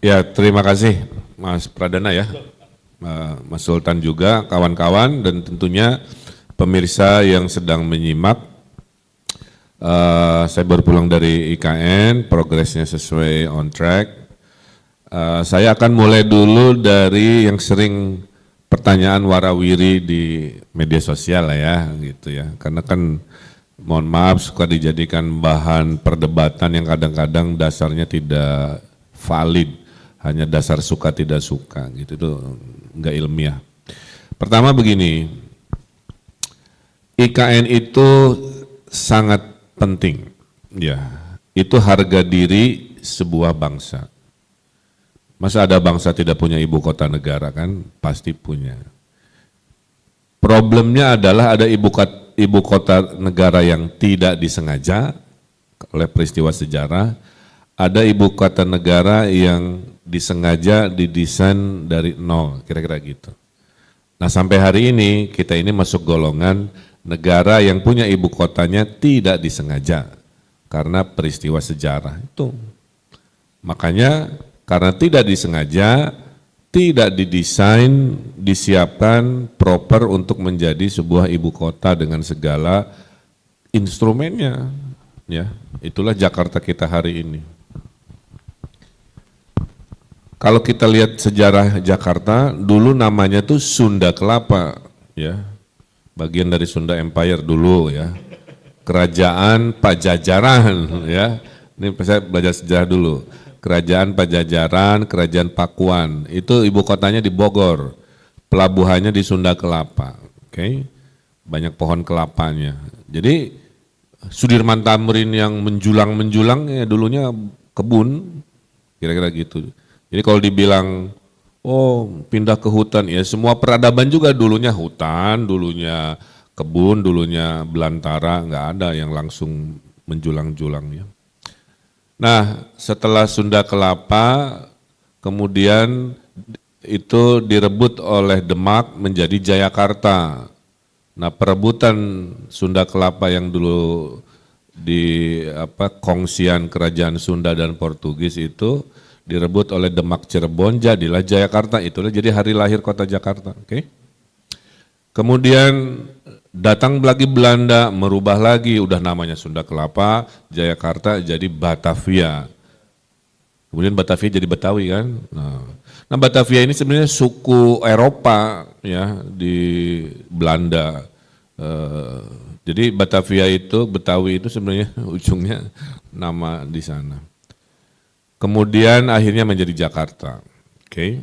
Ya, terima kasih Mas Pradana ya, Mas Sultan juga, kawan-kawan, dan tentunya pemirsa yang sedang menyimak. Saya baru pulang dari IKN, progresnya sesuai on track. Saya akan mulai dulu dari yang sering pertanyaan warawiri di media sosial lah ya, gitu ya. Karena kan mohon maaf suka dijadikan bahan perdebatan yang kadang-kadang dasarnya tidak valid, hanya dasar suka tidak suka gitu, itu enggak ilmiah. Pertama begini, IKN itu sangat penting, ya, itu harga diri sebuah bangsa. Masa ada bangsa tidak punya ibu kota negara kan? Pasti punya. Problemnya adalah ada ibu kota negara yang tidak disengaja oleh peristiwa sejarah, ada ibu kota negara yang disengaja didesain dari nol, kira-kira gitu. Nah sampai hari ini kita ini masuk golongan negara yang punya ibu kotanya tidak disengaja karena peristiwa sejarah itu. Makanya karena tidak disengaja, tidak didesain, disiapkan proper untuk menjadi sebuah ibu kota dengan segala instrumennya. Ya, itulah Jakarta kita hari ini. Kalau kita lihat sejarah Jakarta, dulu namanya tuh Sunda Kelapa, ya, bagian dari Sunda Empire dulu, ya, Kerajaan Pajajaran, ya. Ini saya belajar sejarah dulu. Kerajaan Pajajaran, Kerajaan Pakuan, itu ibu kotanya di Bogor, pelabuhannya di Sunda Kelapa, oke? Banyak pohon kelapanya. Jadi Sudirman Tamrin yang menjulang ya dulunya kebun, kira-kira gitu. Jadi kalau dibilang, oh pindah ke hutan, ya semua peradaban juga dulunya hutan, dulunya kebun, dulunya belantara, nggak ada yang langsung menjulang-julang ya. Nah setelah Sunda Kelapa, kemudian itu direbut oleh Demak menjadi Jayakarta. Nah perebutan Sunda Kelapa yang dulu di kongsian kerajaan Sunda dan Portugis itu direbut oleh Demak Cirebon, jadilah Jayakarta, itulah jadi hari lahir kota Jakarta. Oke. Kemudian datang lagi Belanda, merubah lagi, udah namanya Sunda Kelapa, Jayakarta jadi Batavia. Kemudian Batavia jadi Betawi kan. Nah Batavia ini sebenarnya suku Eropa ya di Belanda. Jadi Batavia itu, Betawi itu sebenarnya ujungnya nama di sana. Kemudian akhirnya menjadi Jakarta. Oke.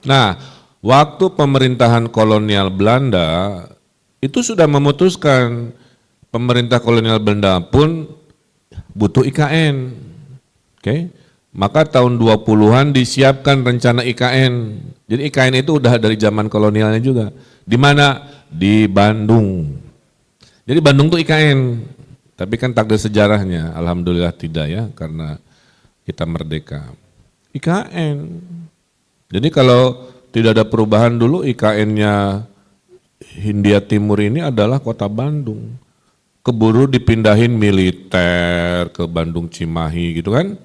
Nah, waktu pemerintahan kolonial Belanda itu sudah memutuskan, pemerintah kolonial Belanda pun butuh IKN. Oke. Maka tahun 20-an disiapkan rencana IKN. Jadi IKN itu udah dari zaman kolonialnya juga. Di mana? Di Bandung. Jadi Bandung tuh IKN. Tapi kan takdir sejarahnya, alhamdulillah tidak ya, karena kita merdeka. IKN. Jadi kalau tidak ada perubahan dulu, IKN-nya Hindia Timur ini adalah kota Bandung. Keburu dipindahin militer ke Bandung Cimahi gitu kan.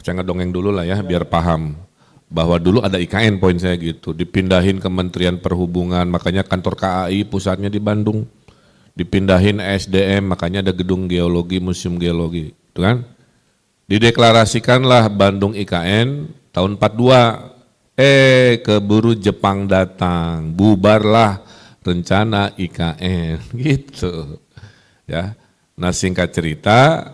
Saya ngedongeng dulu lah ya biar paham. Bahwa dulu ada IKN, poin saya gitu. Dipindahin Kementerian Perhubungan, makanya kantor KAI pusatnya di Bandung. Dipindahin SDM, makanya ada gedung geologi, museum geologi. Gitu kan. Dideklarasikanlah Bandung IKN tahun 42, keburu Jepang datang, bubarlah rencana IKN, gitu. Ya, nah singkat cerita,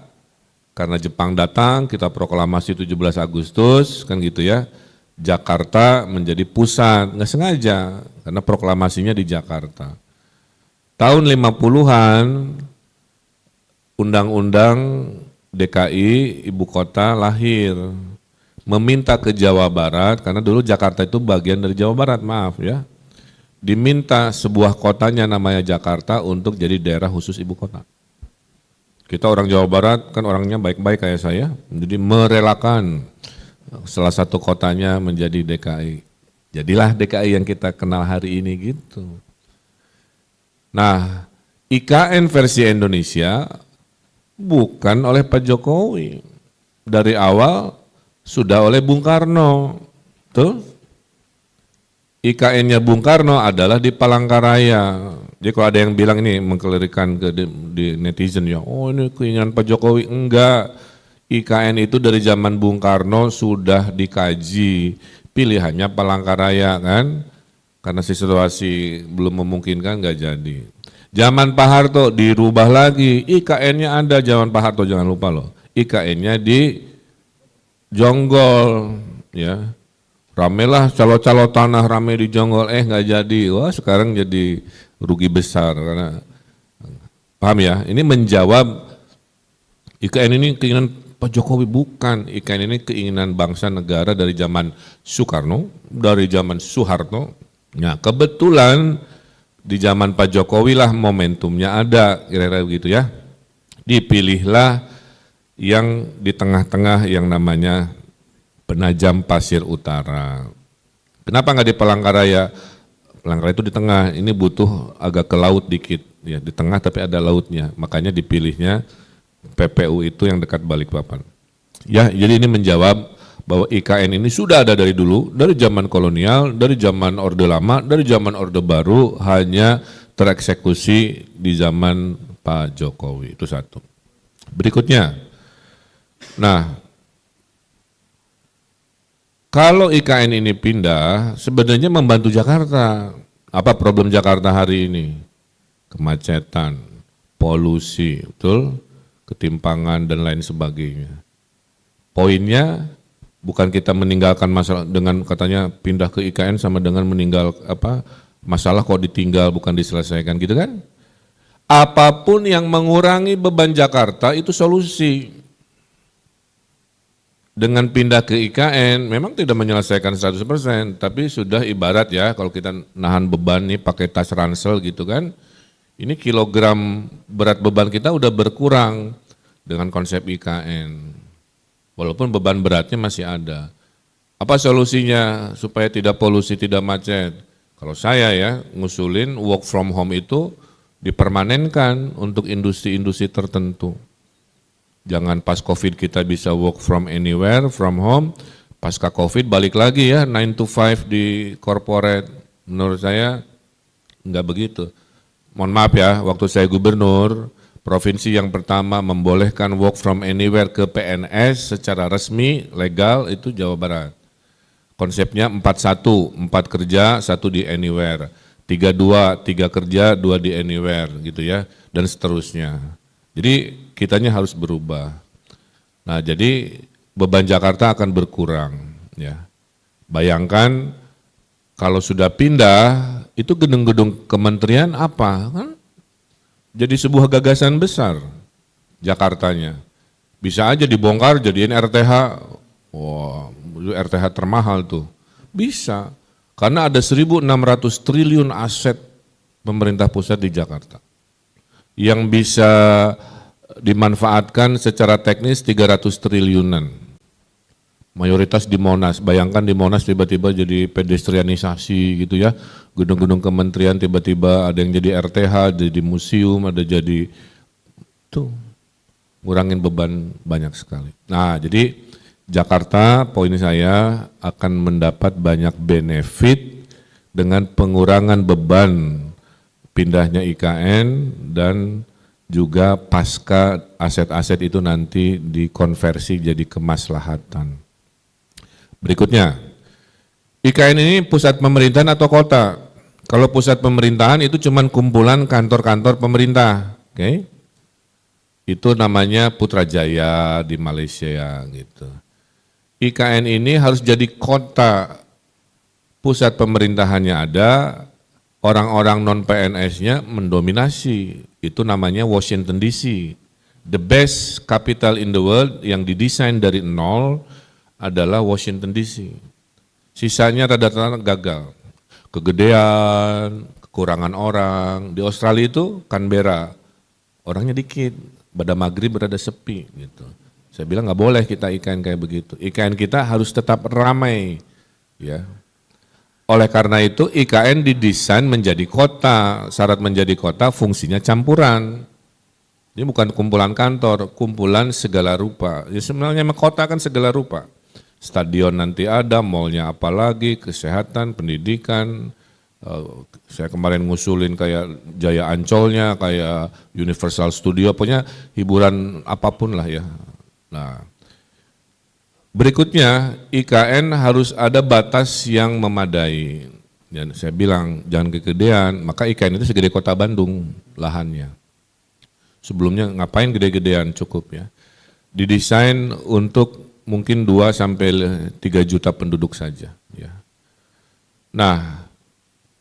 karena Jepang datang, kita proklamasi 17 Agustus, kan gitu ya, Jakarta menjadi pusat, nggak sengaja, karena proklamasinya di Jakarta. Tahun 50-an, Undang-Undang DKI ibu kota lahir, meminta ke Jawa Barat, karena dulu Jakarta itu bagian dari Jawa Barat, maaf ya, diminta sebuah kotanya namanya Jakarta untuk jadi daerah khusus ibu kota. Kita orang Jawa Barat kan orangnya baik-baik kayak saya, jadi merelakan salah satu kotanya menjadi DKI. Jadilah DKI yang kita kenal hari ini gitu. Nah, IKN versi Indonesia bukan oleh Pak Jokowi. Dari awal sudah oleh Bung Karno. Tuh. IKN-nya Bung Karno adalah di Palangkaraya. Jadi kalau ada yang bilang ini mengkelirikan ke di netizen ya, oh ini keinginan Pak Jokowi, enggak. IKN itu dari zaman Bung Karno sudah dikaji, pilihannya Palangkaraya kan, karena situasi belum memungkinkan nggak jadi. Zaman Pak Harto dirubah lagi, IKN-nya ada zaman Pak Harto, jangan lupa loh, IKN-nya di Jonggol, ya. Ramelah calo-calo tanah rame di Jonggol, nggak jadi. Wah sekarang jadi rugi besar karena paham ya. Ini menjawab IKN ini keinginan Pak Jokowi, bukan. IKN ini keinginan bangsa negara dari zaman Soekarno, dari zaman Soeharto. Nah kebetulan di zaman Pak Jokowi lah momentumnya ada, kira-kira begitu ya. Dipilihlah yang di tengah-tengah yang namanya Penajam Pasir Utara. Kenapa nggak di Palangkaraya? Palangkaraya itu di tengah, ini butuh agak ke laut dikit, ya di tengah tapi ada lautnya, makanya dipilihnya PPU itu yang dekat Balikpapan. Ya, jadi ini menjawab bahwa IKN ini sudah ada dari dulu, dari zaman kolonial, dari zaman Orde Lama, dari zaman Orde Baru, hanya tereksekusi di zaman Pak Jokowi, itu satu. Berikutnya, nah, kalau IKN ini pindah, sebenarnya membantu Jakarta. Apa problem Jakarta hari ini? Kemacetan, polusi, betul? Ketimpangan dan lain sebagainya. Poinnya bukan kita meninggalkan masalah dengan katanya pindah ke IKN sama dengan meninggal masalah kok ditinggal bukan diselesaikan gitu kan? Apapun yang mengurangi beban Jakarta itu solusi. Dengan pindah ke IKN memang tidak menyelesaikan 100%, tapi sudah ibarat ya kalau kita nahan beban nih pakai tas ransel gitu kan, ini kilogram berat beban kita udah berkurang dengan konsep IKN. Walaupun beban beratnya masih ada. Apa solusinya supaya tidak polusi, tidak macet? Kalau saya ya ngusulin work from home itu dipermanenkan untuk industri-industri tertentu. Jangan pas COVID kita bisa work from anywhere, from home, pasca COVID balik lagi ya 9 to 5 di corporate. Menurut saya enggak begitu. Mohon maaf ya, waktu saya gubernur, provinsi yang pertama membolehkan work from anywhere ke PNS secara resmi, legal itu Jawa Barat. Konsepnya 4-1, 4 kerja, 1 di anywhere. 3-2, 3 kerja, 2 di anywhere gitu ya, dan seterusnya. Jadi kitanya harus berubah. Nah jadi beban Jakarta akan berkurang. Ya. Bayangkan kalau sudah pindah, itu gedung-gedung kementerian apa? Kan jadi sebuah gagasan besar Jakartanya. Bisa aja dibongkar jadiin RTH, wah RTH termahal tuh. Bisa, karena ada 1.600 triliun aset pemerintah pusat di Jakarta. Yang bisa dimanfaatkan secara teknis 300 triliunan. Mayoritas di Monas, bayangkan di Monas tiba-tiba jadi pedestrianisasi gitu ya. Gedung-gedung kementerian tiba-tiba ada yang jadi RTH, jadi museum, ada jadi tuh ngurangin beban banyak sekali. Nah jadi Jakarta poin saya akan mendapat banyak benefit dengan pengurangan beban pindahnya IKN dan juga pasca aset-aset itu nanti dikonversi jadi kemaslahatan. Berikutnya, IKN ini pusat pemerintahan atau kota? Kalau pusat pemerintahan itu cuma kumpulan kantor-kantor pemerintah, oke? Itu namanya Putrajaya di Malaysia gitu. IKN ini harus jadi kota, pusat pemerintahannya ada, orang-orang non-PNS-nya mendominasi, itu namanya Washington DC. The best capital in the world yang didesain dari nol adalah Washington DC. Sisanya rata-rata gagal. Kegedean, kekurangan orang. Di Australia itu Canberra, orangnya dikit, pada maghrib berada sepi gitu. Saya bilang nggak boleh kita IKN kayak begitu. IKN kita harus tetap ramai, ya. Oleh karena itu IKN didesain menjadi kota, syarat menjadi kota fungsinya campuran. Ini bukan kumpulan kantor, kumpulan segala rupa. Ya sebenarnya kota kan segala rupa. stadion nanti ada, mallnya apalagi, kesehatan, pendidikan. Saya kemarin ngusulin kayak Jaya Ancolnya, kayak Universal Studio, pokoknya hiburan apapun lah ya. Nah, berikutnya IKN harus ada batas yang memadai. Dan saya bilang jangan kegedean, maka IKN itu segede kota Bandung lahannya. Sebelumnya ngapain gede-gedean, cukup ya. Didesain untuk mungkin 2 sampai 3 juta penduduk saja ya. Nah,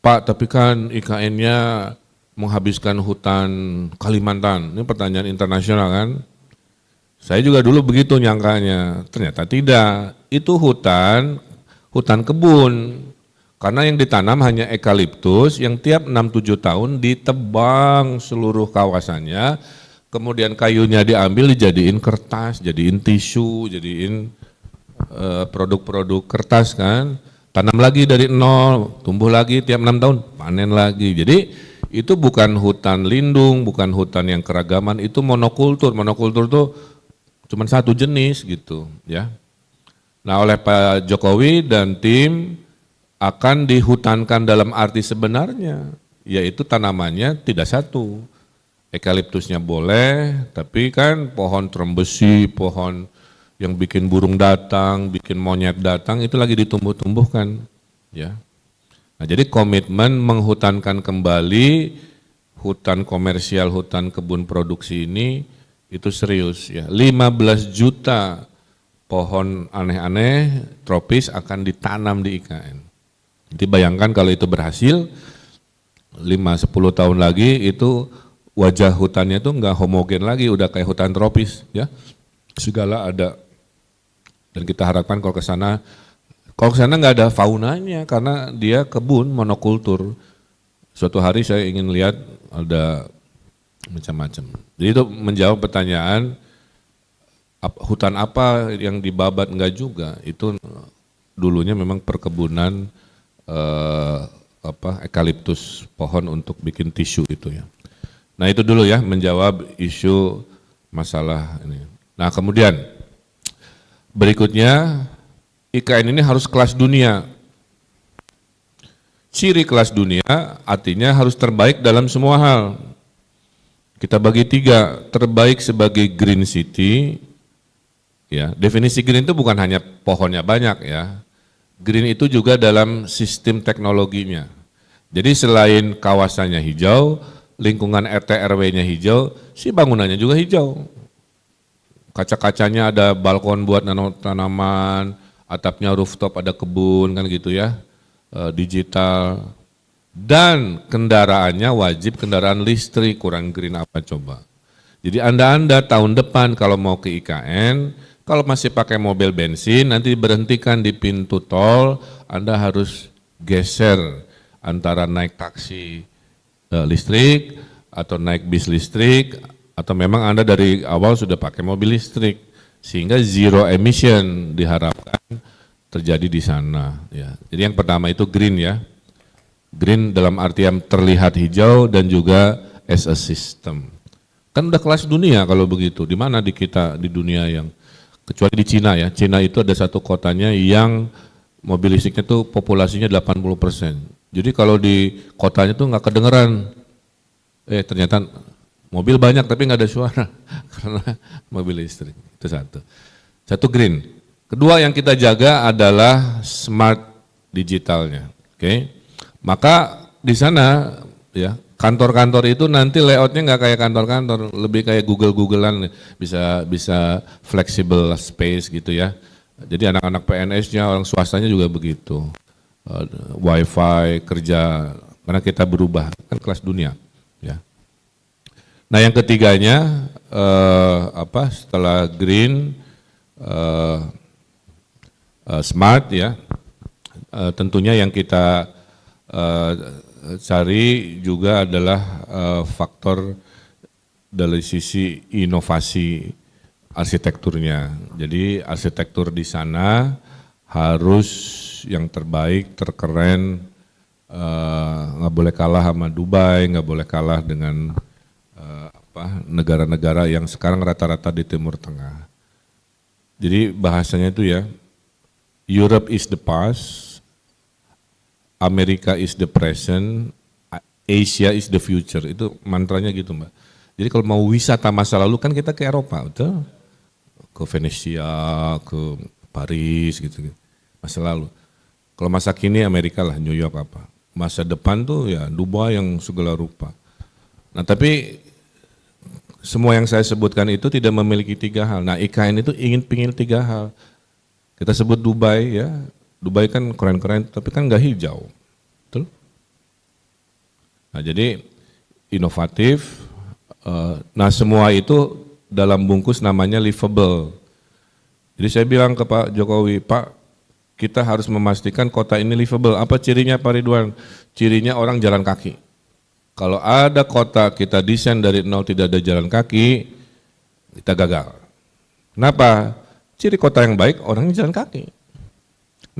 Pak, tapi kan IKN-nya menghabiskan hutan Kalimantan. Ini pertanyaan internasional kan? Saya juga dulu begitu nyangkanya, ternyata tidak. Itu hutan kebun. Karena yang ditanam hanya eukaliptus yang tiap 6-7 tahun ditebang seluruh kawasannya, kemudian kayunya diambil dijadiin kertas, jadiin tisu, jadiin produk-produk kertas kan. Tanam lagi dari nol, tumbuh lagi tiap 6 tahun, panen lagi. Jadi itu bukan hutan lindung, bukan hutan yang keragaman, itu monokultur. Monokultur itu cuma satu jenis gitu ya. Nah, oleh Pak Jokowi dan tim akan dihutankan dalam arti sebenarnya, yaitu tanamannya tidak satu. Eukaliptusnya boleh, tapi kan pohon trembesi, pohon yang bikin burung datang, bikin monyet datang, itu lagi ditumbuh-tumbuhkan. Ya. Nah, jadi komitmen menghutankan kembali hutan komersial, hutan kebun produksi ini, itu serius. Ya. 15 juta pohon aneh-aneh, tropis akan ditanam di IKN. Jadi bayangkan kalau itu berhasil, 5-10 tahun lagi itu wajah hutannya itu enggak homogen lagi, udah kayak hutan tropis ya. Segala ada. Dan kita harapkan kalau ke sana enggak ada faunanya karena dia kebun monokultur. Suatu hari saya ingin lihat ada macam-macam. Jadi itu menjawab pertanyaan hutan apa yang dibabat, enggak juga. Itu dulunya memang perkebunan eukaliptus, pohon untuk bikin tisu itu ya. Nah itu dulu ya menjawab isu masalah ini. Nah kemudian berikutnya IKN ini harus kelas dunia. Ciri kelas dunia artinya harus terbaik dalam semua hal. Kita bagi 3, terbaik sebagai green city. Ya, definisi green itu bukan hanya pohonnya banyak ya. Green itu juga dalam sistem teknologinya. Jadi selain kawasannya hijau, lingkungan RT RW-nya hijau, si bangunannya juga hijau. Kaca-kacanya ada balkon buat nanam tanaman, atapnya rooftop ada kebun kan gitu ya, digital. Dan kendaraannya wajib kendaraan listrik, kurang green apa coba. Jadi Anda tahun depan kalau mau ke IKN, kalau masih pakai mobil bensin, nanti berhentikan di pintu tol, Anda harus geser antara naik taksi listrik atau naik bis listrik, atau memang Anda dari awal sudah pakai mobil listrik, sehingga zero emission diharapkan terjadi di sana. Ya. Jadi yang pertama itu green ya, green dalam artian terlihat hijau dan juga as a system. Kan udah kelas dunia kalau begitu, di mana di kita di dunia yang kecuali di Cina ya, Cina itu ada satu kotanya yang mobil listriknya tuh populasinya 80%. Jadi kalau di kotanya tuh nggak kedengeran, ternyata mobil banyak tapi nggak ada suara karena mobil listrik. Itu satu green. Kedua yang kita jaga adalah smart digitalnya, oke? Maka di sana ya kantor-kantor itu nanti layoutnya nggak kayak kantor-kantor, lebih kayak Google-Googlean, bisa flexible space gitu ya. Jadi anak-anak PNS-nya, orang swastanya juga begitu. Wifi, kerja, karena kita berubah, kan kelas dunia. Ya. Nah yang ketiganya, setelah green, smart ya, tentunya yang kita cari juga adalah faktor dari sisi inovasi arsitekturnya. Jadi arsitektur di sana harus yang terbaik, terkeren, nggak boleh kalah sama Dubai, nggak boleh kalah dengan negara-negara yang sekarang rata-rata di Timur Tengah. Jadi bahasanya itu ya, Europe is the past, America is the present, Asia is the future. Itu mantranya gitu, Mbak. Jadi kalau mau wisata masa lalu kan kita ke Eropa, betul? Ke Venesia, ke Paris gitu, masa lalu. Kalau masa kini Amerika lah, New York apa. Masa depan tuh ya Dubai yang segala rupa. Nah tapi semua yang saya sebutkan itu tidak memiliki 3 hal. Nah IKN itu pingin 3 hal. Kita sebut Dubai ya, Dubai kan keren-keren tapi kan nggak hijau, betul? Nah jadi inovatif, nah semua itu dalam bungkus namanya livable. Jadi saya bilang ke Pak Jokowi, Pak kita harus memastikan kota ini livable. Apa cirinya Pak Ridwan? Cirinya orang jalan kaki. Kalau ada kota kita desain dari nol tidak ada jalan kaki, kita gagal. Kenapa? Ciri kota yang baik orangnya jalan kaki.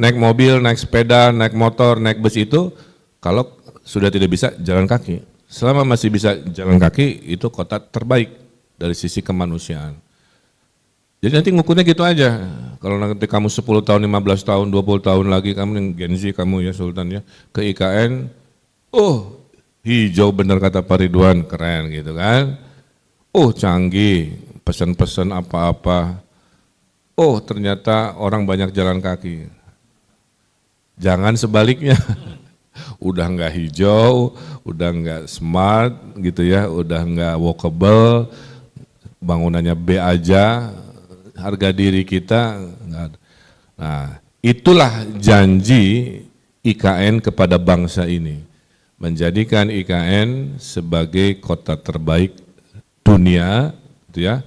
Naik mobil, naik sepeda, naik motor, naik bus itu kalau sudah tidak bisa jalan kaki. Selama masih bisa jalan kaki itu kota terbaik dari sisi kemanusiaan. Jadi nanti ngukurnya gitu aja. Kalau nanti kamu 10 tahun, 15 tahun, 20 tahun lagi kamu yang Gen Z kamu ya Sultan ya ke IKN, oh hijau benar kata Pak Ridwan, keren gitu kan. Oh canggih, pesan-pesan apa-apa. Oh ternyata orang banyak jalan kaki. Jangan sebaliknya, udah nggak hijau, udah nggak smart gitu ya, udah nggak walkable, bangunannya B aja, harga diri kita nggak ada. Nah itulah janji IKN kepada bangsa ini. Menjadikan IKN sebagai kota terbaik dunia, gitu ya,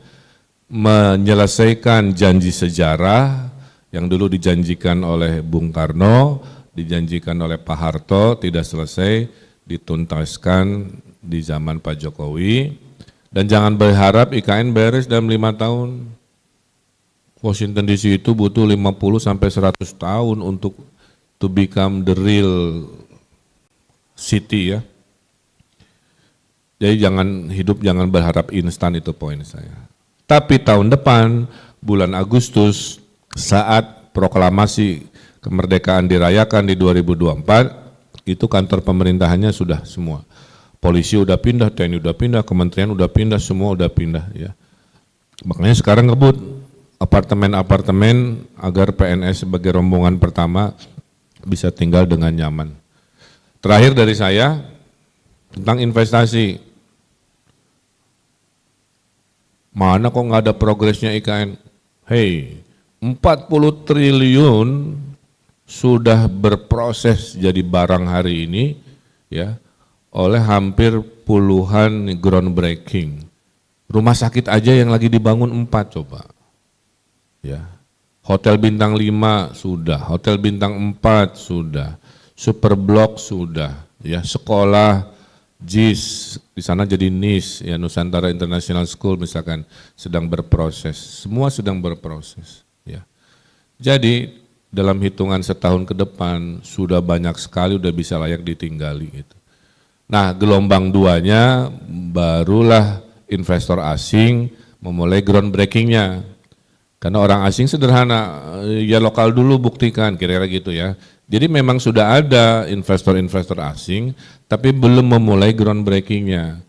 menyelesaikan janji sejarah yang dulu dijanjikan oleh Bung Karno, dijanjikan oleh Pak Harto, tidak selesai, dituntaskan di zaman Pak Jokowi, dan jangan berharap IKN beres dalam 5 tahun. Washington DC itu butuh 50 sampai 100 tahun untuk to become the real city ya. Jadi jangan berharap instan, itu poin saya. Tapi tahun depan bulan Agustus saat proklamasi kemerdekaan dirayakan di 2024 itu kantor pemerintahannya sudah semua. Polisi udah pindah, TNI udah pindah, kementerian udah pindah, semua udah pindah ya. Makanya sekarang ngebut apartemen-apartemen agar PNS sebagai rombongan pertama bisa tinggal dengan nyaman. Terakhir dari saya, tentang investasi. Mana kok nggak ada progresnya IKN? Hei, 40 triliun sudah berproses jadi barang hari ini ya oleh hampir puluhan groundbreaking. Rumah sakit aja yang lagi dibangun 4 coba. Ya. Hotel bintang 5 sudah, hotel bintang 4 sudah. Super Blok sudah, ya sekolah JIS di sana jadi NIS, ya Nusantara International School misalkan sedang berproses, semua sedang berproses, ya. Jadi dalam hitungan setahun ke depan sudah banyak sekali, udah bisa layak ditinggali gitu. Nah gelombang 2-nya barulah investor asing memulai groundbreakingnya, karena orang asing sederhana, ya lokal dulu buktikan, kira-kira gitu ya. Jadi memang sudah ada investor-investor asing, tapi belum memulai groundbreakingnya.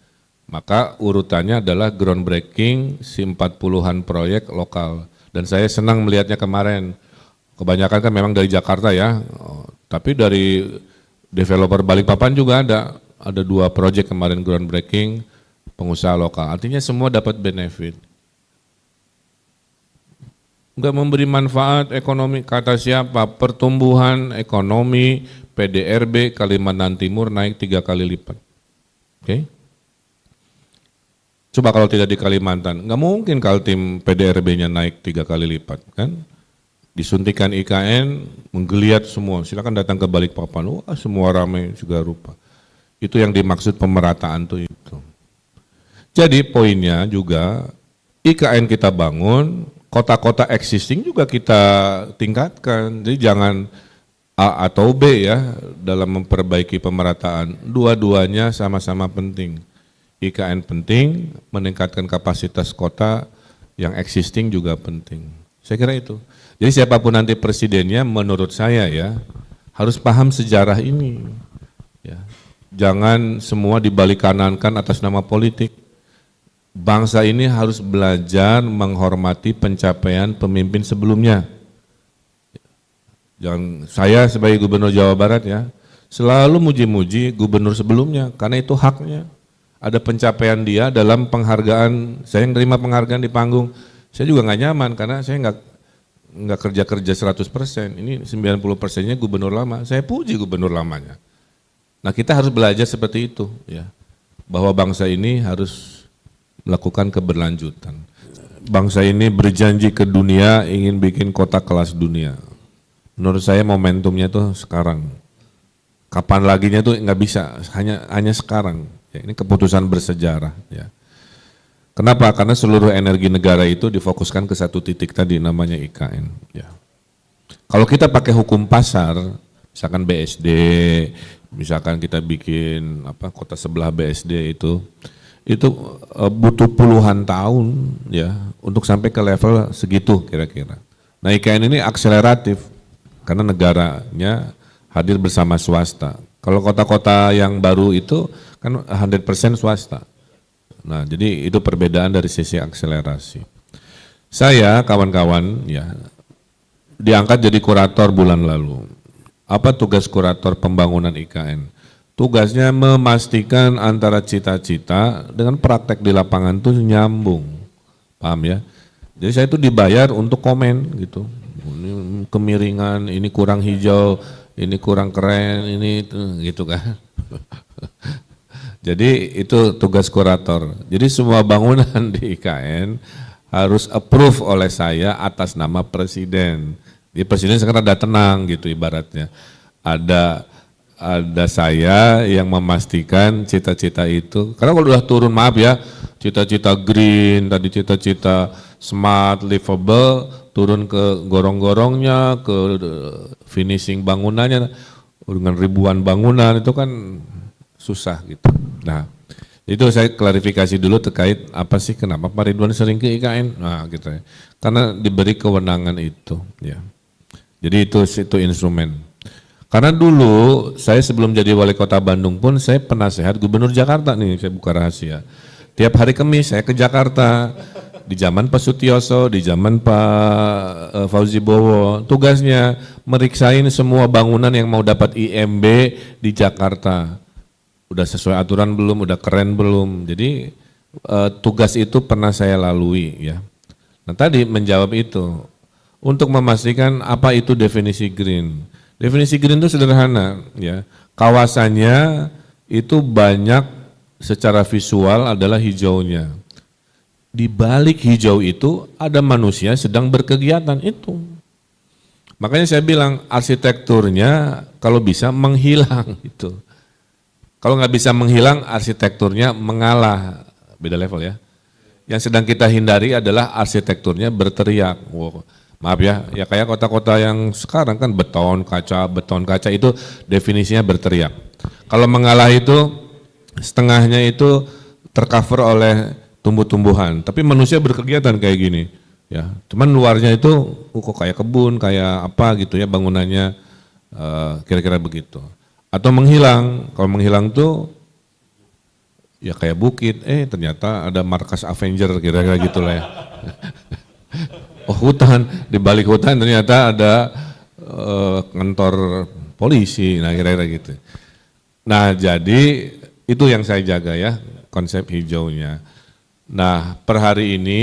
Maka urutannya adalah groundbreaking si 40-an proyek lokal. Dan saya senang melihatnya kemarin, kebanyakan kan memang dari Jakarta ya, tapi dari developer Balikpapan juga ada 2 proyek kemarin groundbreaking pengusaha lokal. Artinya semua dapat benefit. Enggak memberi manfaat ekonomi, kata siapa? Pertumbuhan ekonomi PDRB Kalimantan Timur naik 3 kali lipat. Oke? Coba kalau tidak di Kalimantan, nggak mungkin Kaltim PDRB-nya naik 3 kali lipat, kan? Disuntikan IKN, menggeliat semua. Silakan datang ke Balikpapan, wah semua ramai juga rupa. Itu yang dimaksud pemerataan tuh itu. Jadi poinnya juga IKN kita bangun, kota-kota existing juga kita tingkatkan. Jadi jangan A atau B ya dalam memperbaiki pemerataan. Dua-duanya sama-sama penting. IKN penting, meningkatkan kapasitas kota yang existing juga penting. Saya kira itu. Jadi siapapun nanti presidennya menurut saya ya harus paham sejarah ini. Ya. Jangan semua dibalik kanankan atas nama politik. Bangsa ini harus belajar menghormati pencapaian pemimpin sebelumnya. Saya sebagai Gubernur Jawa Barat ya selalu muji-muji gubernur sebelumnya karena itu haknya. Ada pencapaian dia dalam penghargaan, saya yang terima penghargaan di panggung, saya juga nggak nyaman karena saya nggak kerja 100%, ini 90%-nya gubernur lama, saya puji gubernur lamanya. Nah kita harus belajar seperti itu ya, bahwa bangsa ini harus melakukan keberlanjutan. Bangsa ini berjanji ke dunia ingin bikin kota kelas dunia. Menurut saya momentumnya tuh sekarang. Kapan laginya tuh nggak bisa, hanya sekarang. Ya, ini keputusan bersejarah. Ya. Kenapa? Karena seluruh energi negara itu difokuskan ke satu titik tadi namanya IKN. Ya. Kalau kita pakai hukum pasar, misalkan BSD, misalkan kita bikin kota sebelah BSD itu butuh puluhan tahun ya untuk sampai ke level segitu kira-kira. Nah IKN ini akseleratif karena negaranya hadir bersama swasta. Kalau kota-kota yang baru itu kan 100% swasta. Nah, jadi itu perbedaan dari sisi akselerasi. Saya kawan-kawan ya diangkat jadi kurator bulan lalu. Apa tugas kurator pembangunan IKN? Tugasnya memastikan antara cita-cita dengan praktek di lapangan itu nyambung. Paham ya? Jadi saya itu dibayar untuk komen gitu. Ini kemiringan, ini kurang hijau, ini kurang keren, ini gitu kan. Jadi itu tugas kurator. Jadi semua bangunan di IKN harus approve oleh saya atas nama presiden. Jadi presiden sekarang ada tenang gitu ibaratnya. Ada saya yang memastikan cita-cita itu. Karena kalau udah turun maaf ya, cita-cita green, tadi cita-cita smart, livable, turun ke gorong-gorongnya, ke finishing bangunannya, dengan ribuan bangunan itu kan susah gitu. Nah itu saya klarifikasi dulu terkait apa sih kenapa Pak Ridwan sering ke IKN, nah gitu ya. Karena diberi kewenangan itu ya. Jadi itu instrumen. Karena dulu saya sebelum jadi wali kota Bandung pun saya penasehat gubernur Jakarta nih, saya buka rahasia. Tiap hari Kamis saya ke Jakarta. Di zaman Pak Sutioso, di zaman Pak Fauzi Bowo, tugasnya meriksain semua bangunan yang mau dapat IMB di Jakarta. Udah sesuai aturan belum, udah keren belum. Jadi tugas itu pernah saya lalui ya. Nah tadi menjawab itu, untuk memastikan apa itu definisi green. Definisi green itu sederhana ya, kawasannya itu banyak secara visual adalah hijaunya. Di balik hijau itu ada manusia sedang berkegiatan itu. Makanya saya bilang arsitekturnya kalau bisa menghilang itu. Kalau nggak bisa menghilang arsitekturnya mengalah, beda level ya. Yang sedang kita hindari adalah arsitekturnya berteriak. Wow. Maaf ya kayak kota-kota yang sekarang kan beton kaca itu definisinya berteriak. Kalau mengalah itu setengahnya itu tercover oleh tumbuh-tumbuhan, tapi manusia berkegiatan kayak gini, ya. Cuman luarnya itu kok kayak kebun, kayak apa gitu ya bangunannya, kira-kira begitu. Atau menghilang, kalau menghilang tuh ya kayak bukit, ternyata ada markas Avenger kira-kira gitulah ya. Oh hutan, di balik hutan ternyata ada kantor polisi, nah kira-kira gitu. Nah jadi itu yang saya jaga ya, konsep hijaunya. Nah per hari ini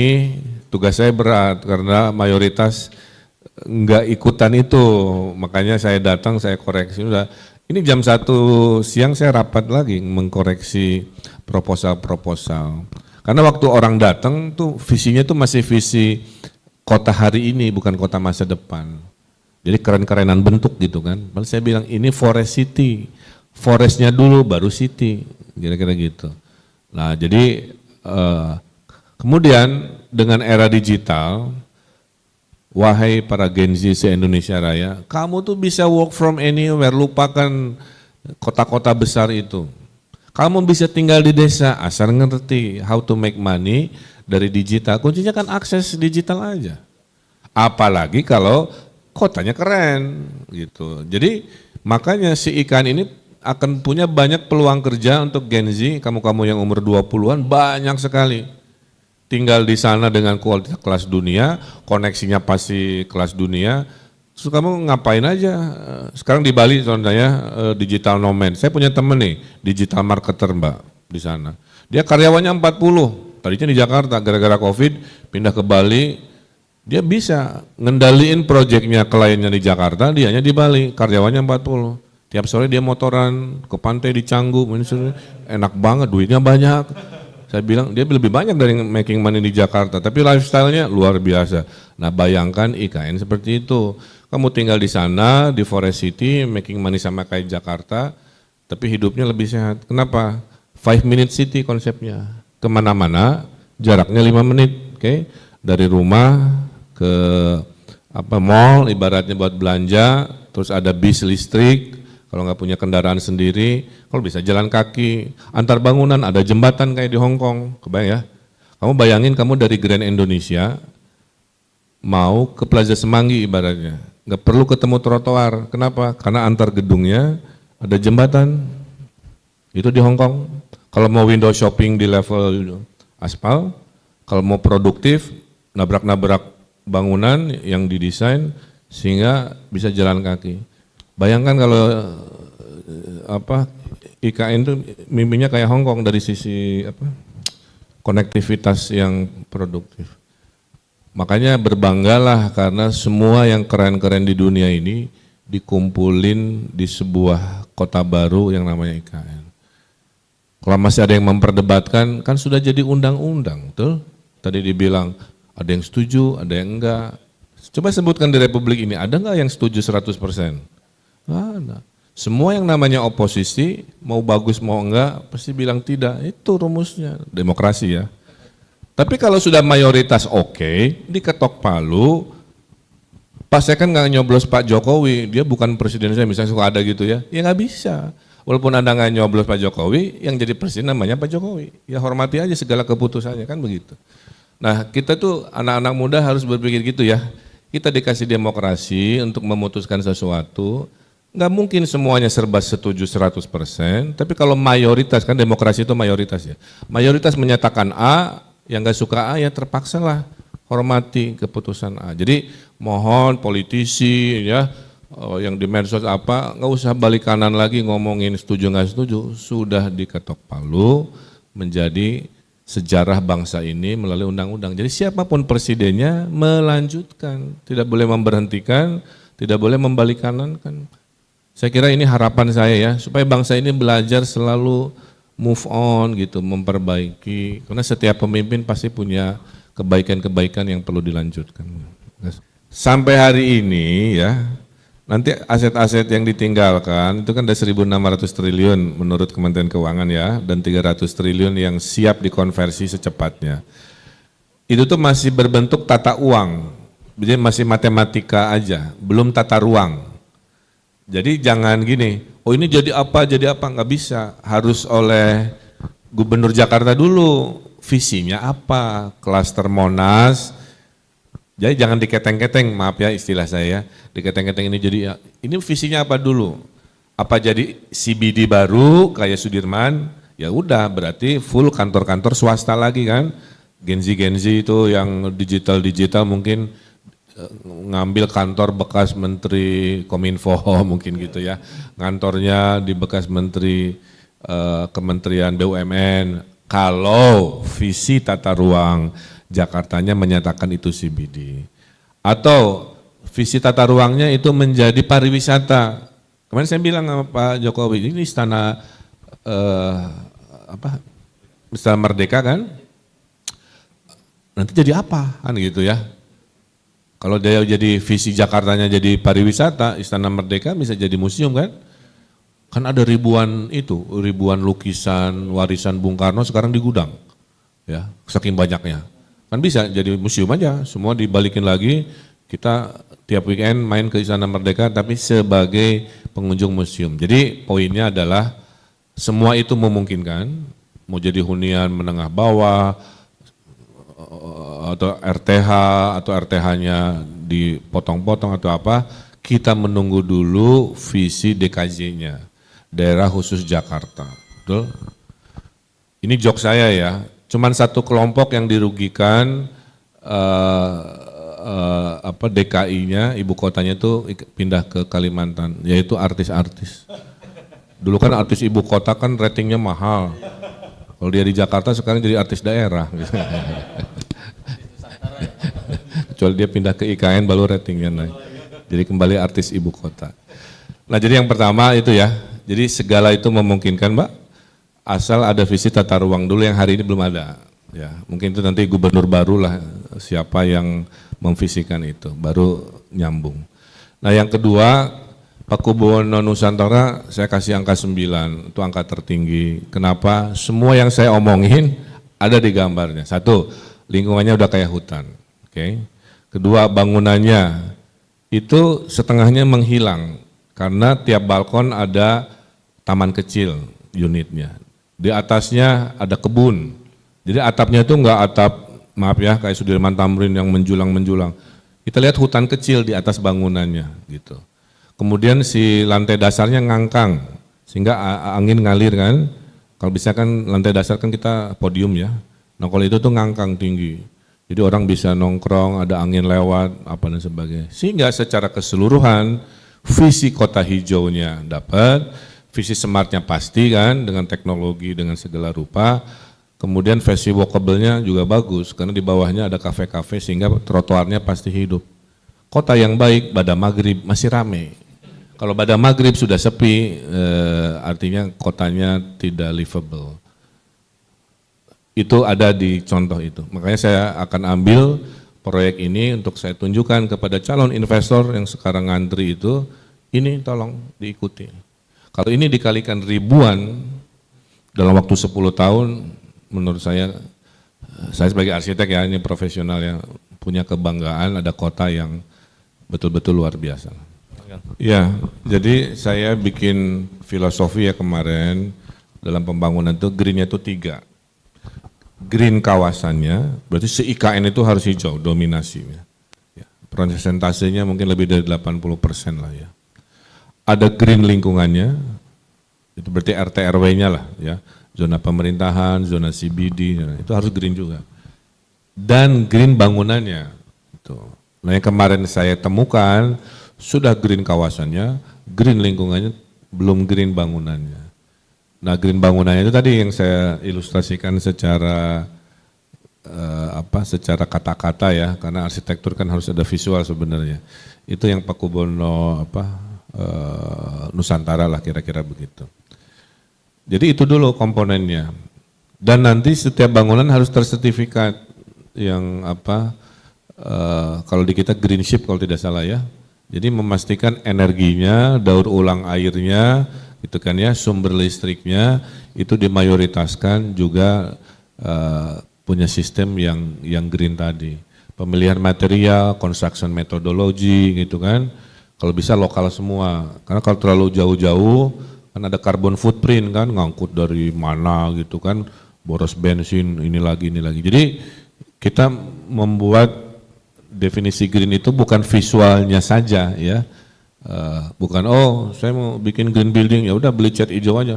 tugas saya berat karena mayoritas enggak ikutan itu, makanya saya datang saya koreksi. Udah ini jam 1 siang saya rapat lagi mengkoreksi proposal-proposal. Karena waktu orang datang tuh visinya tuh masih visi kota hari ini bukan kota masa depan. Jadi keren-kerenan bentuk gitu kan. Malah saya bilang ini forest city, forestnya dulu baru city, kira-kira gitu. Nah jadi kemudian dengan era digital, wahai para Gen Z se-Indonesia Raya, kamu tuh bisa work from anywhere, lupakan kota-kota besar itu. Kamu bisa tinggal di desa, asal ngerti how to make money dari digital. Kuncinya kan akses digital aja. Apalagi kalau kotanya keren gitu. Jadi makanya si IKN ini akan punya banyak peluang kerja untuk Gen Z, kamu-kamu yang umur 20-an banyak sekali. Tinggal di sana dengan kualitas kelas dunia, koneksinya pasti kelas dunia. Terus kamu ngapain aja? Sekarang di Bali contohnya digital nomad. Saya punya temen nih, digital marketer Mbak di sana. Dia karyawannya 40, tadinya di Jakarta, gara-gara Covid pindah ke Bali. Dia bisa ngendaliin proyeknya kliennya di Jakarta, dianya di Bali, karyawannya 40. Tiap sore dia motoran ke pantai di Canggu, enak banget, duitnya banyak. Saya bilang dia lebih banyak dari making money di Jakarta, tapi lifestyle-nya luar biasa. Nah bayangkan IKN seperti itu. Kamu tinggal di sana, di Forest City, making money sama kayak Jakarta, tapi hidupnya lebih sehat. Kenapa? 5-minute city konsepnya. Kemana-mana, jaraknya 5 menit. Oke? Dari rumah ke mall, ibaratnya buat belanja, terus ada bis listrik, kalau nggak punya kendaraan sendiri, kalau bisa jalan kaki, antar bangunan ada jembatan kayak di Hong Kong, kebayang ya? Kamu bayangin kamu dari Grand Indonesia mau ke Plaza Semanggi ibaratnya, nggak perlu ketemu trotoar. Kenapa? Karena antar gedungnya ada jembatan. Itu di Hong Kong. Kalau mau window shopping di level aspal, kalau mau produktif nabrak-nabrak bangunan yang didesain sehingga bisa jalan kaki. Bayangkan kalau IKN itu mimpinya kayak Hong Kong dari sisi konektivitas yang produktif. Makanya berbanggalah karena semua yang keren-keren di dunia ini dikumpulin di sebuah kota baru yang namanya IKN. Kalau masih ada yang memperdebatkan, kan sudah jadi undang-undang, betul? Tadi dibilang ada yang setuju, ada yang enggak. Coba sebutkan di Republik ini, ada enggak yang setuju 100%? Nah, semua yang namanya oposisi, mau bagus mau enggak, pasti bilang tidak. Itu rumusnya, demokrasi ya. Tapi kalau sudah mayoritas oke, diketok palu, pas saya kan nggak nyoblos Pak Jokowi, dia bukan presiden saya, misalnya suka ada gitu ya nggak bisa. Walaupun Anda nggak nyoblos Pak Jokowi, yang jadi presiden namanya Pak Jokowi. Ya hormati aja segala keputusannya, kan begitu. Nah kita tuh anak-anak muda harus berpikir gitu ya, kita dikasih demokrasi untuk memutuskan sesuatu, nggak mungkin semuanya serba setuju 100%, tapi kalau mayoritas, kan demokrasi itu mayoritas ya, mayoritas menyatakan A, yang nggak suka A ya terpaksa lah hormati keputusan A. Jadi mohon politisi ya, yang di medsos nggak usah balik kanan lagi ngomongin setuju nggak setuju, sudah diketok palu menjadi sejarah bangsa ini melalui undang-undang. Jadi siapapun presidennya melanjutkan, tidak boleh memberhentikan, tidak boleh membalik kanan kan. Saya kira ini harapan saya ya, supaya bangsa ini belajar selalu move on gitu, memperbaiki. Karena setiap pemimpin pasti punya kebaikan-kebaikan yang perlu dilanjutkan. Sampai hari ini ya, nanti aset-aset yang ditinggalkan itu kan ada 1.600 triliun menurut Kementerian Keuangan ya, dan 300 triliun yang siap dikonversi secepatnya. Itu tuh masih berbentuk tata uang, jadi masih matematika aja, belum tata ruang. Jadi jangan gini, oh ini jadi apa, nggak bisa. Harus oleh Gubernur Jakarta dulu, visinya apa, klaster Monas. Jadi jangan diketeng-keteng, maaf ya istilah saya, diketeng-keteng ini jadi, ini visinya apa dulu? Apa jadi CBD baru kayak Sudirman? Ya udah berarti full kantor-kantor swasta lagi kan. Gen Z itu yang digital mungkin ngambil kantor bekas Menteri Kominfo mungkin gitu ya, kantornya di bekas Menteri Kementerian BUMN. Kalau visi tata ruang Jakartanya menyatakan itu CBD, atau visi tata ruangnya itu menjadi pariwisata. Kemarin saya bilang sama Pak Jokowi, ini istana Istana Merdeka kan, nanti jadi apa kan gitu ya. Kalau dia jadi visi Jakartanya jadi pariwisata, Istana Merdeka bisa jadi museum kan? Kan ada ribuan lukisan warisan Bung Karno sekarang di gudang, ya saking banyaknya. Kan bisa jadi museum aja, semua dibalikin lagi, kita tiap weekend main ke Istana Merdeka tapi sebagai pengunjung museum. Jadi poinnya adalah semua itu memungkinkan, mau jadi hunian menengah bawah, atau RTH, atau RTH-nya dipotong-potong atau apa, kita menunggu dulu visi DKJ-nya, daerah khusus Jakarta. Betul? Ini jok saya ya, cuman satu kelompok yang dirugikan DKI-nya, ibu kotanya itu pindah ke Kalimantan, yaitu artis-artis. Dulu kan artis ibu kota kan ratingnya mahal. Kalau dia di Jakarta sekarang jadi artis daerah. Kecuali dia pindah ke IKN baru ratingnya naik. Jadi kembali artis ibu kota. Nah jadi yang pertama itu ya, jadi segala itu memungkinkan Mbak, asal ada visi tata ruang dulu yang hari ini belum ada. Ya, mungkin itu nanti gubernur baru lah siapa yang memvisikan itu, baru nyambung. Nah yang kedua, Pakubuwono Nusantara saya kasih angka 9, itu angka tertinggi. Kenapa? Semua yang saya omongin ada di gambarnya. Satu, lingkungannya udah kayak hutan. Oke. Kedua, bangunannya itu setengahnya menghilang karena tiap balkon ada taman kecil unitnya. Di atasnya ada kebun. Jadi atapnya itu enggak atap, maaf ya, kayak Sudirman Tamrin yang menjulang-menjulang. Kita lihat hutan kecil di atas bangunannya gitu. Kemudian si lantai dasarnya ngangkang, sehingga angin ngalir kan. Kalau bisa kan lantai dasar kan kita podium ya. Nah kalau itu tuh ngangkang tinggi. Jadi orang bisa nongkrong, ada angin lewat, apa dan sebagainya. Sehingga secara keseluruhan visi kota hijaunya dapat, visi smartnya pasti kan dengan teknologi, dengan segala rupa. Kemudian versi walkable-nya juga bagus karena di bawahnya ada kafe-kafe sehingga trotoarnya pasti hidup. Kota yang baik pada maghrib masih ramai. Kalau pada maghrib sudah sepi, artinya kotanya tidak livable. Itu ada di contoh itu. Makanya saya akan ambil proyek ini untuk saya tunjukkan kepada calon investor yang sekarang ngantri itu, ini tolong diikuti. Kalau ini dikalikan ribuan dalam waktu 10 tahun, menurut saya sebagai arsitek ya, ini profesional ya, punya kebanggaan ada kota yang betul-betul luar biasa. Ya, jadi saya bikin filosofi ya kemarin dalam pembangunan itu greennya itu 3. Green kawasannya, berarti se-IKN itu harus hijau dominasinya. Ya, persentasenya mungkin lebih dari 80% lah ya. Ada green lingkungannya, itu berarti RT RW-nya lah ya. Zona pemerintahan, zona CBD, itu harus green juga. Dan green bangunannya. Itu. Nah yang kemarin saya temukan, sudah green kawasannya, green lingkungannya, belum green bangunannya. Nah green bangunannya itu tadi yang saya ilustrasikan secara secara kata-kata ya, karena arsitektur kan harus ada visual sebenarnya. Itu yang Pakubuwono Nusantara lah kira-kira begitu. Jadi itu dulu komponennya. Dan nanti setiap bangunan harus tersertifikat yang kalau di kita green ship kalau tidak salah ya. Jadi memastikan energinya, daur ulang airnya, itu kan ya, sumber listriknya itu dimayoritaskan juga punya sistem yang green tadi. Pemilihan material, construction methodology gitu kan. Kalau bisa lokal semua. Karena kalau terlalu jauh-jauh kan ada carbon footprint kan, ngangkut dari mana gitu kan, boros bensin ini lagi. Jadi kita membuat definisi green itu bukan visualnya saja ya, bukan saya mau bikin green building ya udah beli cat hijau aja,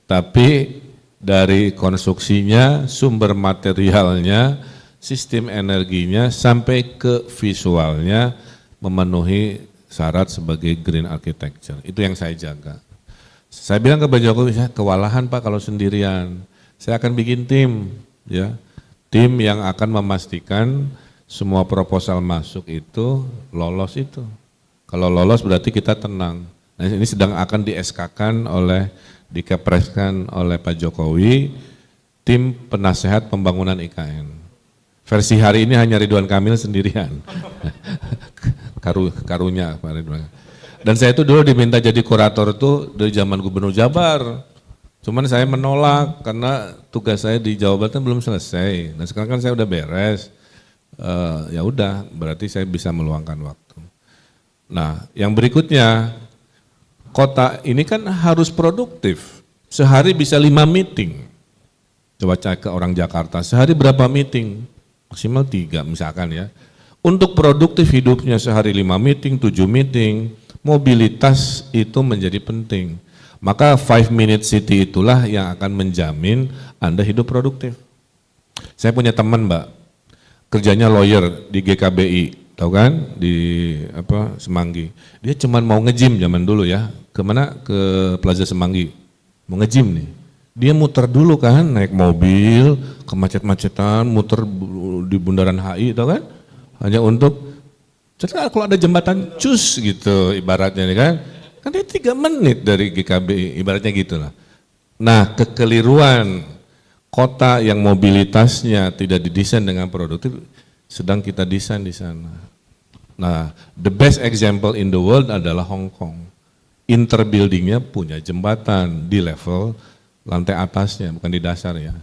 tapi dari konstruksinya, sumber materialnya, sistem energinya sampai ke visualnya memenuhi syarat sebagai green architecture. Itu yang saya jaga. Saya bilang ke Pak Jokowi, saya kewalahan Pak kalau sendirian. Saya akan bikin tim ya. Tim yang akan memastikan semua proposal masuk itu lolos itu. Kalau lolos berarti kita tenang. Nah ini sedang akan di-SK-kan dikepreskan oleh Pak Jokowi, tim penasehat pembangunan IKN. Versi hari ini hanya Ridwan Kamil sendirian. Karunya Pak Ridwan. Dan saya itu dulu diminta jadi kurator itu dari zaman Gubernur Jabar. Cuman saya menolak karena tugas saya di Jawa Barat belum selesai. Nah sekarang kan saya udah beres, ya udah berarti saya bisa meluangkan waktu. Nah yang berikutnya, kota ini kan harus produktif. Sehari bisa 5 meeting. Coba cek ke orang Jakarta, sehari berapa meeting? Maksimal 3 misalkan ya. Untuk produktif hidupnya sehari 5 meeting, 7 meeting, mobilitas itu menjadi penting. Maka 5-minute city itulah yang akan menjamin Anda hidup produktif. Saya punya teman Mbak, kerjanya lawyer di GKBI, tahu kan, di Semanggi. Dia cuma mau nge-gym zaman dulu ya, kemana? Ke Plaza Semanggi, mau nge-gym nih. Dia muter dulu kan, naik mobil, ke macet-macetan, muter di Bundaran HI, tahu kan? Hanya untuk, kalau ada jembatan cus gitu ibaratnya nih kan dia 3 menit dari GKBI, ibaratnya gitulah. Nah, kekeliruan kota yang mobilitasnya tidak didesain dengan produktif, sedang kita desain di sana. Nah, the best example in the world adalah Hong Kong. Interbuildingnya punya jembatan di level lantai atasnya, bukan di dasar ya.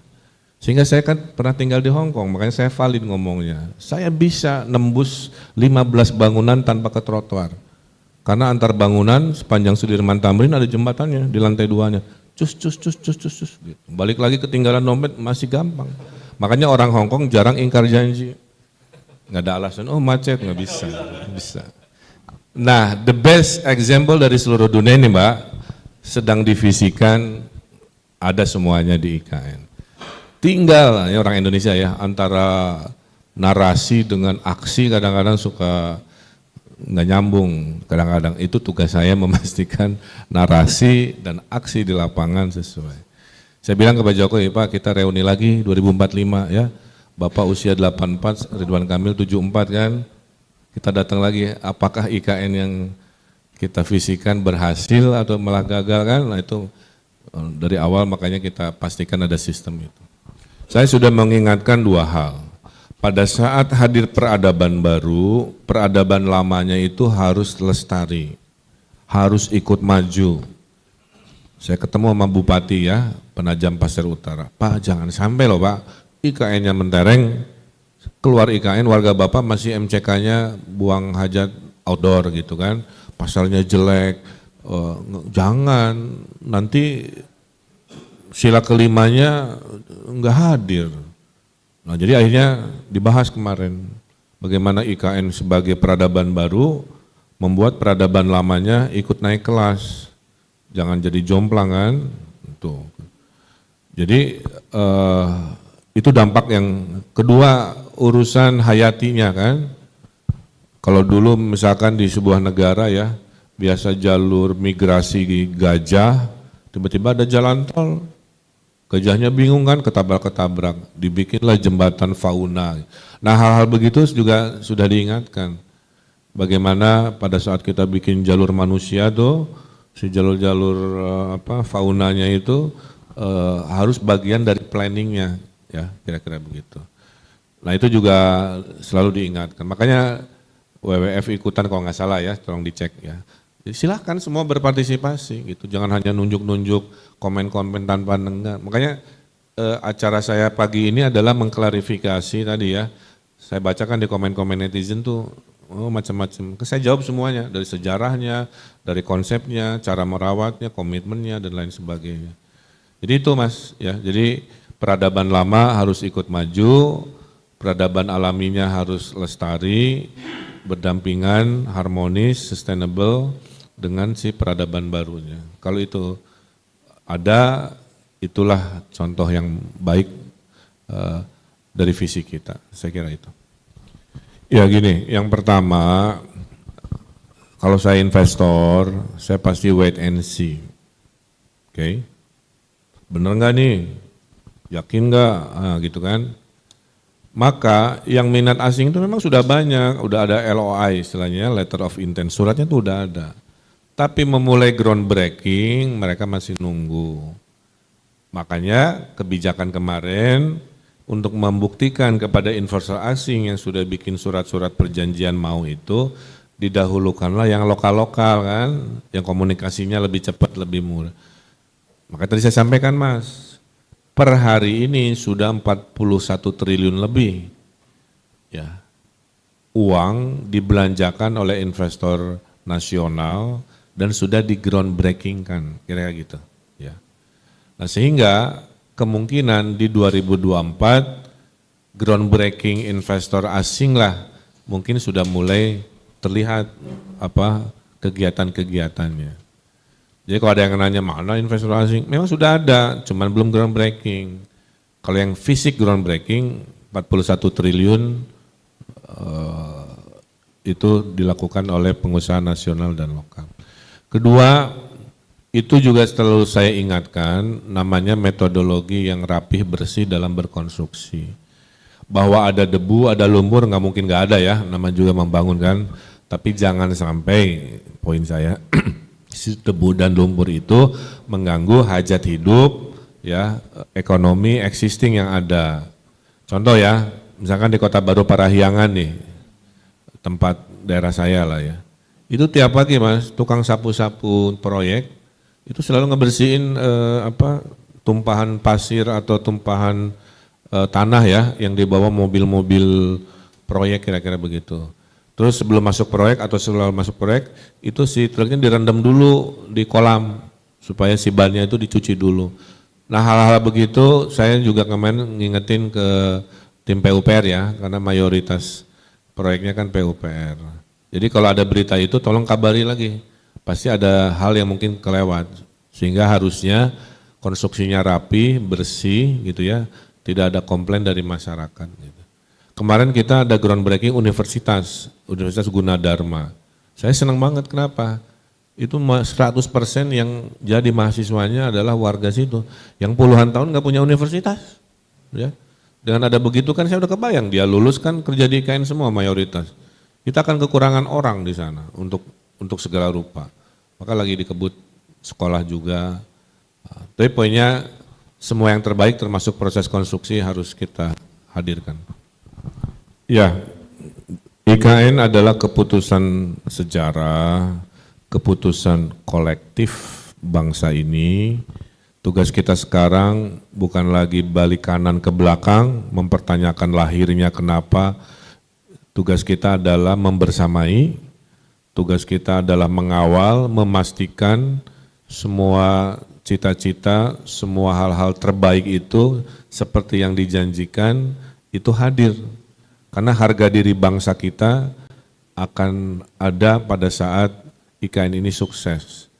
Sehingga saya kan pernah tinggal di Hong Kong, makanya saya valid ngomongnya. Saya bisa nembus 15 bangunan tanpa ke trotoar. Karena antar bangunan sepanjang Sudirman Tamrin ada jembatannya di lantai 2-nya. Cus. Gitu. Balik lagi ketinggalan dompet masih gampang. Makanya orang Hong Kong jarang ingkar janji. Nggak ada alasan, oh macet, nggak bisa. Nah, the best example dari seluruh dunia ini Mbak, sedang divisikan, ada semuanya di IKN. Tinggal, ya orang Indonesia ya, antara narasi dengan aksi kadang-kadang suka nggak nyambung. Kadang-kadang itu tugas saya memastikan narasi dan aksi di lapangan sesuai. Saya bilang ke Pak Jokowi, Pak kita reuni lagi 2045 ya. Bapak usia 84, Ridwan Kamil 74 kan. Kita datang lagi, apakah IKN yang kita visikan berhasil atau malah gagal kan? Nah itu dari awal makanya kita pastikan ada sistem itu. Saya sudah mengingatkan 2 hal. Pada saat hadir peradaban baru, peradaban lamanya itu harus lestari, harus ikut maju. Saya ketemu sama Bupati ya, Penajam Pasir Utara. Pak jangan sampai loh Pak, IKN-nya mentereng, keluar IKN warga Bapak masih MCK-nya buang hajat outdoor gitu kan, pasalnya jelek, jangan nanti sila kelimanya enggak hadir. Nah jadi akhirnya dibahas kemarin bagaimana IKN sebagai peradaban baru membuat peradaban lamanya ikut naik kelas, jangan jadi jomplang kan. Tuh. Jadi itu dampak yang kedua, urusan hayatinya kan. Kalau dulu misalkan di sebuah negara ya biasa jalur migrasi gajah, tiba-tiba ada jalan tol. Gajahnya bingung kan, ketabrak-ketabrak, dibikinlah jembatan fauna. Nah hal-hal begitu juga sudah diingatkan. Bagaimana pada saat kita bikin jalur manusia tuh, si jalur-jalur faunanya itu harus bagian dari planningnya, ya kira-kira begitu. Nah itu juga selalu diingatkan. Makanya WWF ikutan kalau nggak salah ya, tolong dicek ya. Silahkan semua berpartisipasi gitu, jangan hanya nunjuk-nunjuk komen-komen tanpa nenggak. Makanya acara saya pagi ini adalah mengklarifikasi tadi ya, saya bacakan di komen-komen netizen tuh macam-macam. Saya jawab semuanya, dari sejarahnya, dari konsepnya, cara merawatnya, komitmennya dan lain sebagainya. Jadi itu Mas ya, jadi peradaban lama harus ikut maju, peradaban alaminya harus lestari, berdampingan, harmonis, sustainable dengan si peradaban barunya. Kalau itu ada, itulah contoh yang baik dari visi kita, saya kira itu. Ya gini, yang pertama, kalau saya investor, saya pasti wait and see. Oke, bener nggak nih? Yakin nggak? Nah, gitu kan. Maka yang minat asing itu memang sudah banyak, udah ada LOI istilahnya, letter of intent, suratnya itu udah ada. Tapi memulai groundbreaking mereka masih nunggu. Makanya kebijakan kemarin untuk membuktikan kepada investor asing yang sudah bikin surat-surat perjanjian mau itu, didahulukanlah yang lokal-lokal kan, yang komunikasinya lebih cepat, lebih murah. Maka tadi saya sampaikan Mas, per hari ini sudah 41 triliun lebih ya uang dibelanjakan oleh investor nasional dan sudah di groundbreaking kan, kira-kira gitu ya. Nah sehingga kemungkinan di 2024 groundbreaking investor asing lah mungkin sudah mulai terlihat kegiatan-kegiatannya. Jadi kalau ada yang nanya mana investor asing, memang sudah ada, cuman belum groundbreaking. Kalau yang fisik groundbreaking 41 triliun itu dilakukan oleh pengusaha nasional dan lokal. Kedua, itu juga selalu saya ingatkan, namanya metodologi yang rapih bersih dalam berkonstruksi. Bahwa ada debu, ada lumpur, nggak mungkin nggak ada ya, nama juga membangun kan. Tapi jangan sampai, poin saya, debu dan lumpur itu mengganggu hajat hidup, ya, ekonomi existing yang ada. Contoh ya, misalkan di Kota Baru Parahyangan nih, tempat daerah saya lah ya. Itu tiap pagi Mas, tukang sapu-sapu proyek itu selalu ngebersihin tumpahan pasir atau tumpahan tanah ya yang dibawa mobil-mobil proyek kira-kira begitu. Terus sebelum masuk proyek atau setelah masuk proyek itu si truknya direndam dulu di kolam supaya si bannya itu dicuci dulu. Nah hal-hal begitu saya juga kemarin ngingetin ke tim PUPR ya karena mayoritas proyeknya kan PUPR. Jadi kalau ada berita itu tolong kabari lagi, pasti ada hal yang mungkin kelewat sehingga harusnya konstruksinya rapi, bersih gitu ya, tidak ada komplain dari masyarakat. Gitu. Kemarin kita ada groundbreaking Universitas Gunadarma. Saya senang banget, kenapa? Itu 100% yang jadi mahasiswanya adalah warga situ, yang puluhan tahun nggak punya universitas. Ya. Dengan ada begitu kan saya udah kebayang, dia lulus kan kerja di IKN semua mayoritas. Kita akan kekurangan orang di sana untuk segala rupa. Maka lagi dikebut sekolah juga. Tapi poinnya semua yang terbaik termasuk proses konstruksi harus kita hadirkan. Ya, IKN adalah keputusan sejarah, keputusan kolektif bangsa ini. Tugas kita sekarang bukan lagi balik kanan ke belakang, mempertanyakan lahirnya kenapa. Tugas kita adalah membersamai, tugas kita adalah mengawal, memastikan semua cita-cita, semua hal-hal terbaik itu seperti yang dijanjikan itu hadir. Karena harga diri bangsa kita akan ada pada saat IKN ini sukses.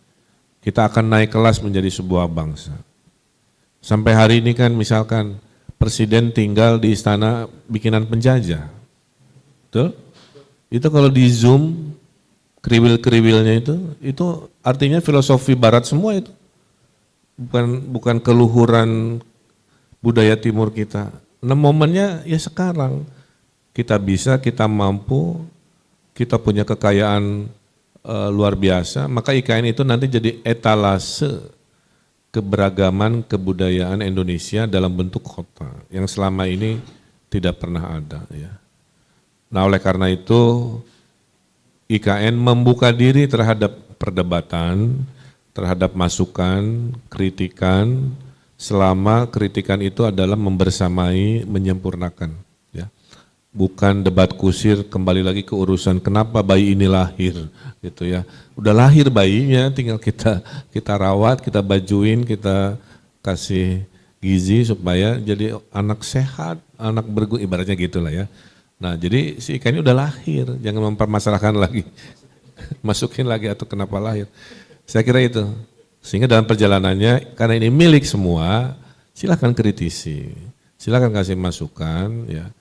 Kita akan naik kelas menjadi sebuah bangsa. Sampai hari ini kan misalkan presiden tinggal di istana bikinan penjajah. Betul? Itu kalau di zoom kriwil-kriwilnya itu artinya filosofi barat semua itu. Bukan keluhuran budaya timur kita. Nah momennya ya sekarang. Kita bisa, kita mampu, kita punya kekayaan luar biasa, maka IKN itu nanti jadi etalase keberagaman kebudayaan Indonesia dalam bentuk kota yang selama ini tidak pernah ada. Ya. Nah oleh karena itu IKN membuka diri terhadap perdebatan, terhadap masukan, kritikan, selama kritikan itu adalah membersamai, menyempurnakan. Bukan debat kusir, kembali lagi ke urusan kenapa bayi ini lahir gitu ya. Udah lahir bayinya, tinggal kita rawat, kita bajuin, kita kasih gizi supaya jadi anak sehat, anak berguna, ibaratnya gitulah ya. Nah jadi si ikan ini udah lahir, jangan mempermasalahkan lagi, masukin lagi atau kenapa lahir. Saya kira itu, sehingga dalam perjalanannya karena ini milik semua, silakan kritisi, silakan kasih masukan ya.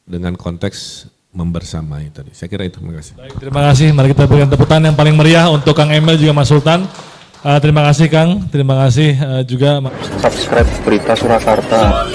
Dengan konteks membersamai tadi. Saya kira itu, terima kasih. Baik, terima kasih. Mari kita berikan tepuk tangan yang paling meriah untuk Kang Emil juga Mas Sultan. Terima kasih Kang, terima kasih juga. Subscribe Berita Surakarta.